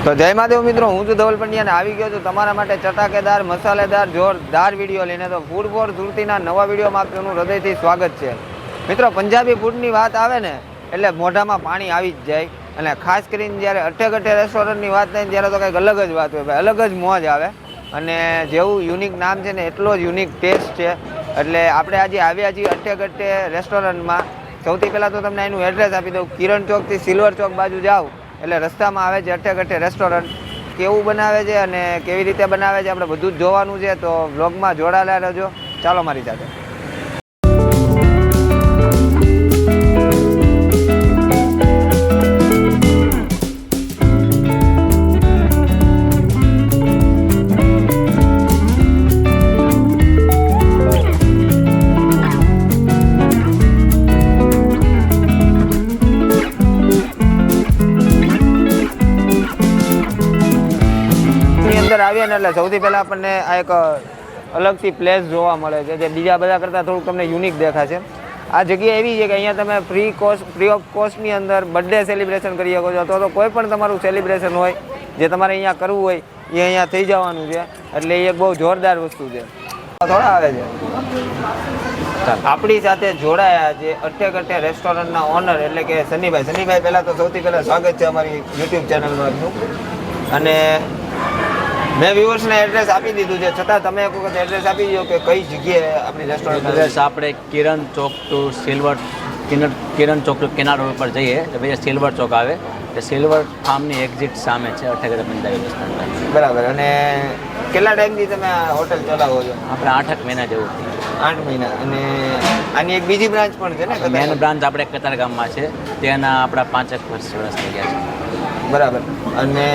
તો જય મહાદેવ મિત્રો, હું છું ધવલ પંડ્યા અને આવી ગયો છું તમારા માટે ચટાકેદાર મસાલેદાર જોરદાર વિડીયો લઈને. તો ફૂડ ફોર સુરતીના નવા વિડીયોમાં આપનું હૃદયથી સ્વાગત છે. મિત્રો, પંજાબી ફૂડની વાત આવે ને એટલે મોઢામાં પાણી આવી જ જાય. અને ખાસ કરીને જ્યારે અઠ્ઠે રેસ્ટોરન્ટની વાત થાય ત્યારે તો કંઈક અલગ જ વાત હોય ભાઈ, અલગ જ મોજ આવે. અને જેવું યુનિક નામ છે ને એટલો જ યુનિક ટેસ્ટ છે. એટલે આપણે આજે આવ્યા છીએ અઠ્ઠે રેસ્ટોરન્ટમાં. સૌથી પહેલાં તો તમને એનું એડ્રેસ આપી દઉં. કિરણ ચોકથી સિલ્વર ચોક બાજુ જાઓ એટલે રસ્તામાં આવે છે અઠ્ઠે રેસ્ટોરન્ટ. કેવું બનાવે છે અને કેવી રીતે બનાવે છે આપણે બધું જ જોવાનું છે. તો વ્લોગમાં જોડાયેલા રહેજો. ચાલો મારી સાથે. અંદર આવ્યા ને એટલે સૌથી પહેલાં આપણને આ એક અલગથી પ્લેસ જોવા મળે છે જે બીજા બધા કરતાં થોડુંક તમને યુનિક દેખાશે. આ જગ્યા એવી છે કે અહીંયા તમે ફ્રી ઓફ કોસ્ટની અંદર બર્થડે સેલિબ્રેશન કરી શકો છો, અથવા તો કોઈ પણ તમારું સેલિબ્રેશન હોય જે તમારે અહીંયા કરવું હોય એ અહીંયા થઈ જવાનું છે. એટલે એ એક બહુ જોરદાર વસ્તુ છે. થોડા આવે છે. આપણી સાથે જોડાયા છે અઠ્ઠે રેસ્ટોરન્ટના ઓનર એટલે કે સનીભાઈ. સનીભાઈ, પહેલાં તો સૌથી પહેલાં સ્વાગત છે અમારી યુટ્યુબ ચેનલમાં. અને મેં વ્યુઅર્સને એડ્રેસ આપી દીધું છે, છતાં તમે એક વખત એડ્રેસ આપી દો કે કઈ જગ્યાએ આપણી રેસ્ટોરન્ટ. એડ્રેસ આપણે કિરણ ચોક ટુ કેનાલ રોડ પર જઈએ તો ભાઈ સિલ્વર ચોક આવે. એ સિલ્વર ફાર્મની એક્ઝિટ સામે છે અઠ્ઠે પંજાબી રેસ્ટોરન્ટ. બરાબર. અને કેટલા ટાઈમથી તમે આ હોટલ ચલાવો છો? આપણે 8 મહિના જેવું. 8 મહિના. અને આની એક બીજી બ્રાન્ચ પણ છે ને? મેન બ્રાન્ચ આપણે કતારગામમાં છે, તેના આપણા 5 વર્ષ થઈ ગયા છે. બરાબર. અને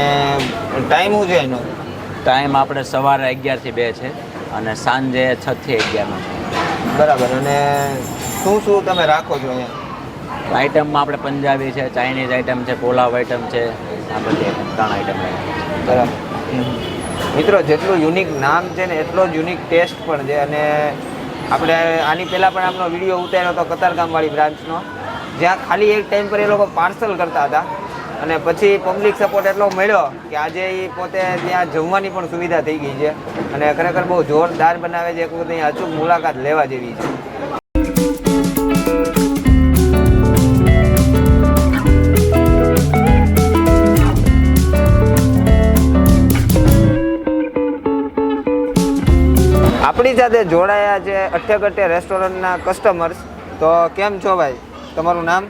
ટાઈમ શું છે એનો? ટાઈમ આપણે સવારે 11 થી 2 છે અને સાંજે 6 થી 11નો છે. બરાબર. અને શું તમે રાખો છો અહીંયા? આઈટમમાં આપણે પંજાબી છે, ચાઇનીઝ આઈટમ છે, પુલાવ આઈટમ છે, આ બધી 3 આઈટમ. બરાબર. મિત્રો, જેટલું યુનિક નામ છે ને એટલો જ યુનિક ટેસ્ટ પણ છે. અને આપણે આની પહેલાં પણ આપણો વિડીયો ઉતાર્યો હતો કતારગામવાળી બ્રાન્ચનો, જ્યાં ખાલી એક ટાઈમ પર એ લોકો પાર્સલ કરતા હતા. અને પછી પબ્લિક સપોર્ટ એટલો મળ્યો કે આજે એ પોતે ત્યાં જમવાની પણ સુવિધા થઈ ગઈ છે. અને ખરેખર બહુ જોરદાર બનાવે છે. એક વખત અહીંયા અચૂક મુલાકાત લેવા જેવી છે. આપણી સાથે જોડાયા છે અઠ્ઠે રેસ્ટોરન્ટના કસ્ટમર્સ. તો કેમ છો ભાઈ? તમારું નામ?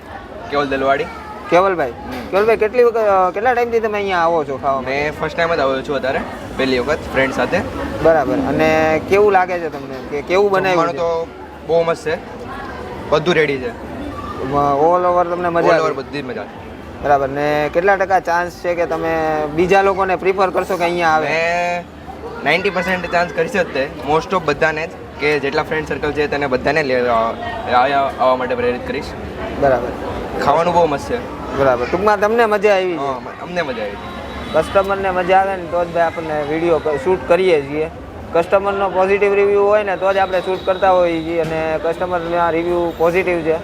કેવલ દલવાડી. કેવલભાઈ, કેટલા ટાઈમથી તમે અહીંયા આવો છો ખાવા? મેં ફર્સ્ટ ટાઈમ જ આવ્યો છું, અત્યારે પહેલી વખત ફ્રેન્ડ સાથે. બરાબર. અને કેવું લાગે છે તમને કે કેવું બનાવ્યું? તો બહુ મસ્ત છે, બધું રેડી છે, ઓલ ઓવર તમને મજા આવે? બધી મજા. બરાબર. ને કેટલા ટકા ચાન્સ છે કે તમે બીજા લોકોને પ્રિફર કરશો કે અહીંયા આવે? 90% ચાન્સ કરી શકતે, મોસ્ટ ઓફ બધાને જ, કે જેટલા ફ્રેન્ડ સર્કલ છે તેને બધાને આવવા માટે પ્રેરિત કરીશ. બરાબર. ખાવાનું બહુ મસ્ત છે. બરાબર. ટૂંકમાં તમને મજા આવી? અમને મજા આવી. કસ્ટમરને મજા આવે ને તો જ ભાઈ આપણને વિડીયો શૂટ કરીએ છીએ. કસ્ટમરનો પોઝિટિવ રિવ્યૂ હોય ને તો જ આપણે શૂટ કરતા હોઈએ છીએ. અને કસ્ટમરના રિવ્યૂ પોઝિટિવ છે.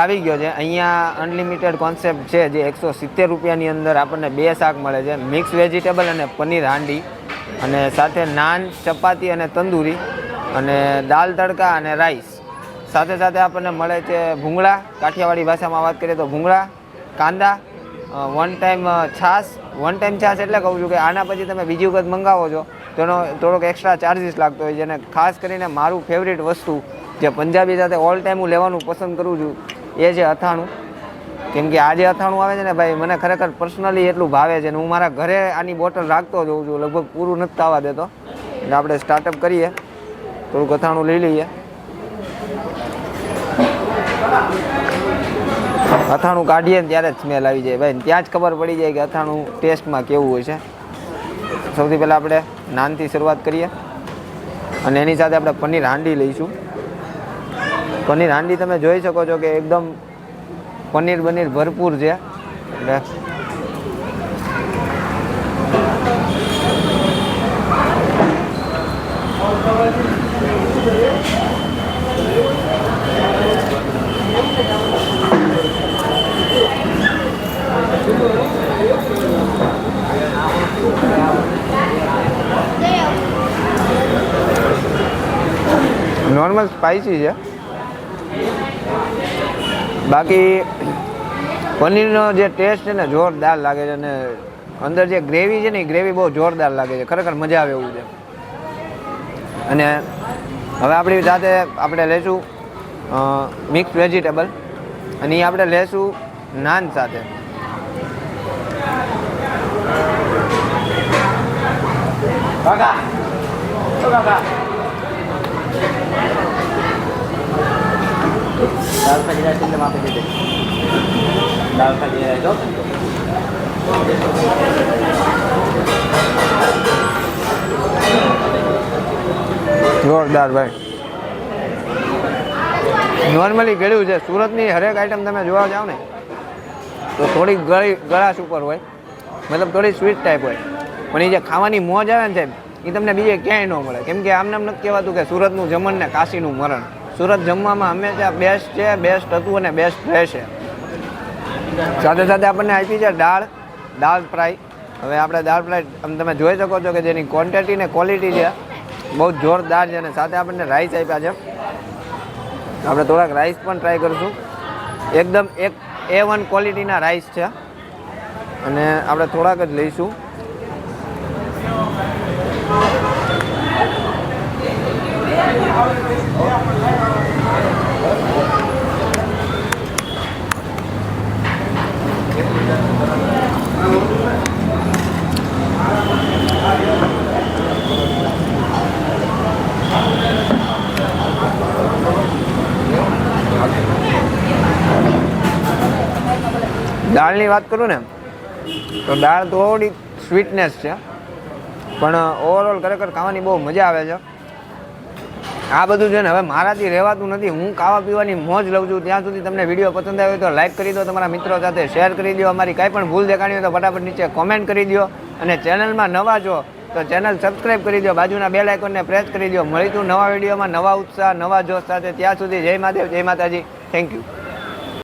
આવી ગયો છે. અહીંયા અનલિમિટેડ કોન્સેપ્ટ છે, જે 170 રૂપિયાની અંદર આપણને 2 શાક મળે છે, મિક્સ વેજીટેબલ અને પનીર હાંડી, અને સાથે નાન, ચપાતી અને તંદૂરી, અને દાલ તડકા અને રાઈસ. સાથે સાથે આપણને મળે છે ભૂંગળા, કાઠિયાવાડી ભાષામાં વાત કરીએ તો ભૂંગળા, કાંદા, વન ટાઈમ છાશ. વન ટાઈમ છાશ એટલે કહું છું કે આના પછી તમે બીજી વખત મંગાવો છો તેનો થોડોક એક્સ્ટ્રા ચાર્જીસ લાગતો હોય છે. અને ખાસ કરીને મારું ફેવરિટ વસ્તુ જે પંજાબી સાથે ઓલ ટાઈમ હું લેવાનું પસંદ કરું છું એ છે અથાણું. કેમ કે આ જે અથાણું આવે છે ને ભાઈ, મને ખરેખર પર્સનલી એટલું ભાવે છે, ને હું મારા ઘરે આની બોટલ રાખતો જ હોઉં છું, લગભગ પૂરું નથી થવા દેતો. એટલે આપણે સ્ટાર્ટઅપ કરીએ, થોડુંક અથાણું લઈ લઈએ. અથાણું કાઢીએ ને ત્યારે જ સ્મેલ આવી જાય ભાઈ, ત્યાં જ ખબર પડી જાય કે અથાણું ટેસ્ટમાં કેવું હોય છે. સૌથી પહેલાં આપણે નાનથી શરૂઆત કરીએ, અને એની સાથે આપણે પનીર હાંડી લઈશું. પનીર હાંડી તમે જોઈ શકો છો કે એકદમ પનીર ભરપૂર છે. એટલે નોર્મલ સ્પાઇસી છે. બાકી પનીરનો જે ટેસ્ટ છે ને જોરદાર લાગે છે, અને અંદર જે ગ્રેવી છે ને એ ગ્રેવી બહુ જોરદાર લાગે છે, ખરેખર મજા આવે એવું છે. અને હવે આપણી સાથે આપણે લઈશું મિક્સ વેજીટેબલ, અને એ આપણે લઈશું નાન સાથે. दाल का जीरा चिल्ले वहाँ पे दे दे, दाल का जीरा है જોરદાર ભાઈ. નોર્મલી ગળ્યું છે. સુરતની હરેક આઈટમ તમે જોવા જાઓ ને તો થોડી ગળાશ ઉપર હોય, મતલબ થોડી સ્વીટ ટાઈપ હોય, પણ એ જે ખાવાની મોજ આવે ને સાહેબ, એ તમને બીજે ક્યાંય ન મળે. કેમ કે આમને નથી કહેવાતું કે સુરતનું જમણ ને કાશીનું મરણ. સુરત જમવામાં હંમેશા બેસ્ટ છે, બેસ્ટ હતું અને બેસ્ટ રહેશે. સાથે સાથે આપણને આપી છે દાળ ફ્રાય. હવે આપણે દાળ ફ્રાય તમે જોઈ શકો છો કે જેની ક્વોન્ટિટી ને ક્વોલિટી છે બહુ જોરદાર છે. અને સાથે આપણને રાઈસ આપ્યા છે. આપણે થોડાક રાઈસ પણ ટ્રાય કરીશું. એકદમ A1 ક્વોલિટીના રાઈસ છે, અને આપણે થોડાક જ લઈશું. દાળની વાત કરું ને તો દાળ થોડી સ્વીટનેસ છે, પણ ઓવરઓલ ખરેખર ખાવાની બહુ મજા આવે છે. આ બધું છે ને હવે મારાથી રહેવાતું નથી. હું ખાવા પીવાની મોજ લઉં છું. ત્યાં સુધી તમને વિડીયો પસંદ આવ્યો તો લાઇક કરી દો, તમારા મિત્રો સાથે શેર કરી દો. અમારી કાંઈ પણ ભૂલ દેખાણી હોય તો ફટાફટ નીચે કોમેન્ટ કરી દો, અને ચેનલમાં નવા છો તો ચેનલ સબસ્ક્રાઈબ કરી દો, બાજુના બેલ આઇકોનને પ્રેસ કરી દો. મળીશું નવા વિડીયોમાં નવા ઉત્સાહ, નવા જોશ સાથે. ત્યાં સુધી જય મહાદેવ, જય માતાજી. Thank you.